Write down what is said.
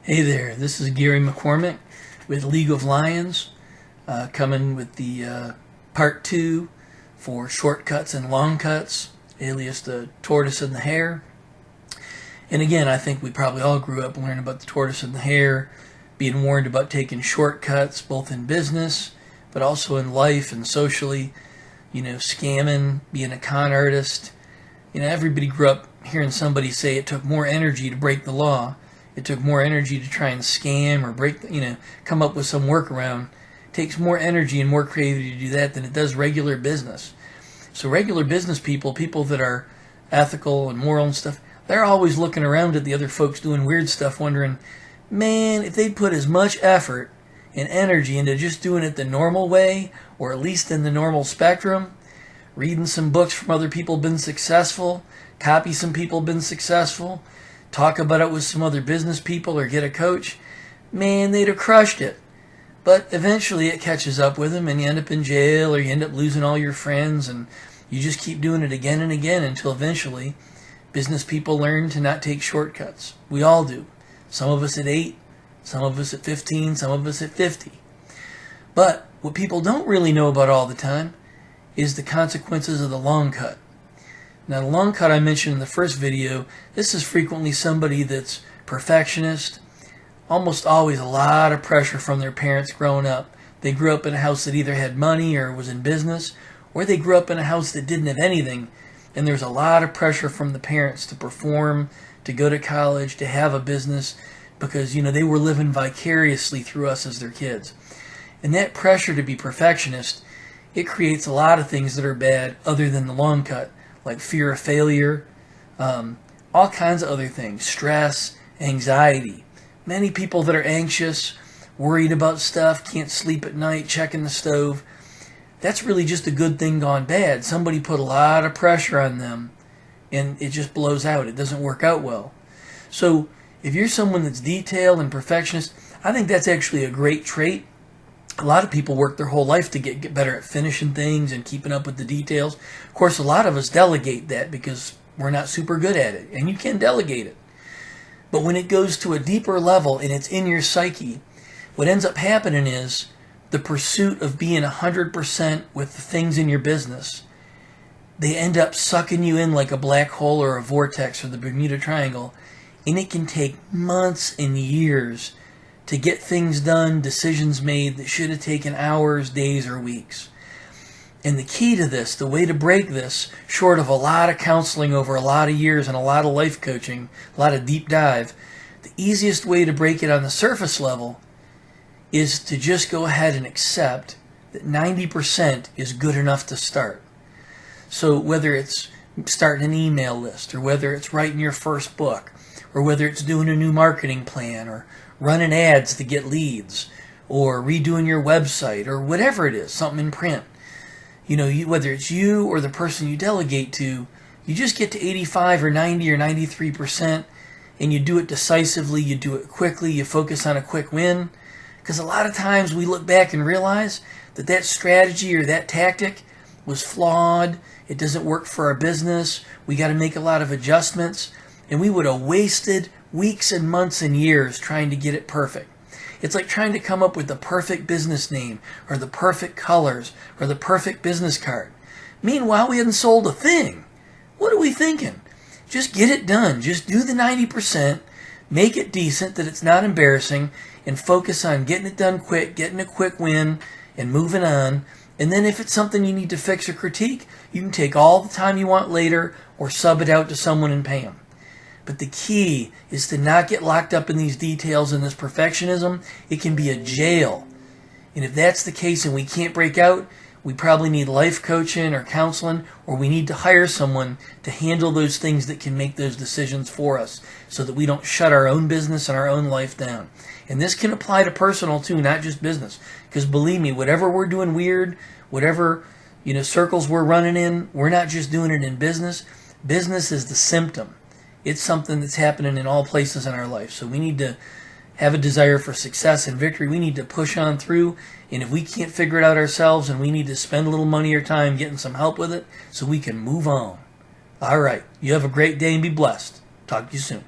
Hey there, this is Gary McCormick with League of Lions, coming with the part 2 for shortcuts and long cuts, alias the tortoise and the hare. And again, I think we probably all grew up learning about the tortoise and the hare, being warned about taking shortcuts both in business, but also in life and socially, scamming, being a con artist. Everybody grew up hearing somebody say it took more energy to break the law. It took more energy to try and scam or come up with some workaround. It takes more energy and more creativity to do that than it does regular business. So regular business people that are ethical and moral and stuff, they're always looking around at the other folks doing weird stuff, wondering, man, if they'd put as much effort and energy into just doing it the normal way, or at least in the normal spectrum, reading some books from other people been successful, copy some people been successful, talk about it with some other business people or get a coach, man, they'd have crushed it. But eventually it catches up with them and you end up in jail or you end up losing all your friends, and you just keep doing it again and again until eventually business people learn to not take shortcuts. We all do. Some of us at 8, some of us at 15, some of us at 50. But what people don't really know about all the time is the consequences of the long cut. Now, the long cut I mentioned in the first video, this is frequently somebody that's perfectionist, almost always a lot of pressure from their parents growing up. They grew up in a house that either had money or was in business, or they grew up in a house that didn't have anything, and there's a lot of pressure from the parents to perform, to go to college, to have a business, because, they were living vicariously through us as their kids. And that pressure to be perfectionist, it creates a lot of things that are bad other than the long cut, like fear of failure, all kinds of other things, stress, anxiety. Many people that are anxious, worried about stuff, can't sleep at night, checking the stove, that's really just a good thing gone bad. Somebody put a lot of pressure on them and it just blows out. It doesn't work out well. So if you're someone that's detailed and perfectionist, I think that's actually a great trait. A lot of people work their whole life to get better at finishing things and keeping up with the details. Of course, a lot of us delegate that because we're not super good at it, and you can delegate it. But when it goes to a deeper level and it's in your psyche, what ends up happening is the pursuit of being 100% with the things in your business, they end up sucking you in like a black hole or a vortex or the Bermuda Triangle, and it can take months and years to get things done, decisions made that should have taken hours, days, or weeks. And the key to this, the way to break this, short of a lot of counseling over a lot of years and a lot of life coaching, a lot of deep dive, the easiest way to break it on the surface level is to just go ahead and accept that 90% is good enough to start. So whether it's starting an email list, or whether it's writing your first book, or whether it's doing a new marketing plan, or running ads to get leads, or redoing your website, or whatever it is, something in print. Whether it's you or the person you delegate to, you just get to 85 or 90 or 93%, and you do it decisively, you do it quickly, you focus on a quick win. Because a lot of times we look back and realize that that strategy or that tactic was flawed, it doesn't work for our business, we got to make a lot of adjustments, and we would have wasted weeks and months and years trying to get it perfect. It's like trying to come up with the perfect business name, or the perfect colors, or the perfect business card. Meanwhile, we hadn't sold a thing. What are we thinking? Just get it done. Just do the 90%, make it decent, that it's not embarrassing, and focus on getting it done quick, getting a quick win, and moving on. And then if it's something you need to fix or critique, you can take all the time you want later, or sub it out to someone and pay them. But the key is to not get locked up in these details and this perfectionism. It can be a jail. And if that's the case and we can't break out, we probably need life coaching or counseling, or we need to hire someone to handle those things that can make those decisions for us so that we don't shut our own business and our own life down. And this can apply to personal too, not just business. Because believe me, whatever we're doing weird, whatever circles we're running in, we're not just doing it in business. Business is the symptom. It's something that's happening in all places in our life. So we need to have a desire for success and victory. We need to push on through. And if we can't figure it out ourselves, and we need to spend a little money or time getting some help with it so we can move on. All right. You have a great day and be blessed. Talk to you soon.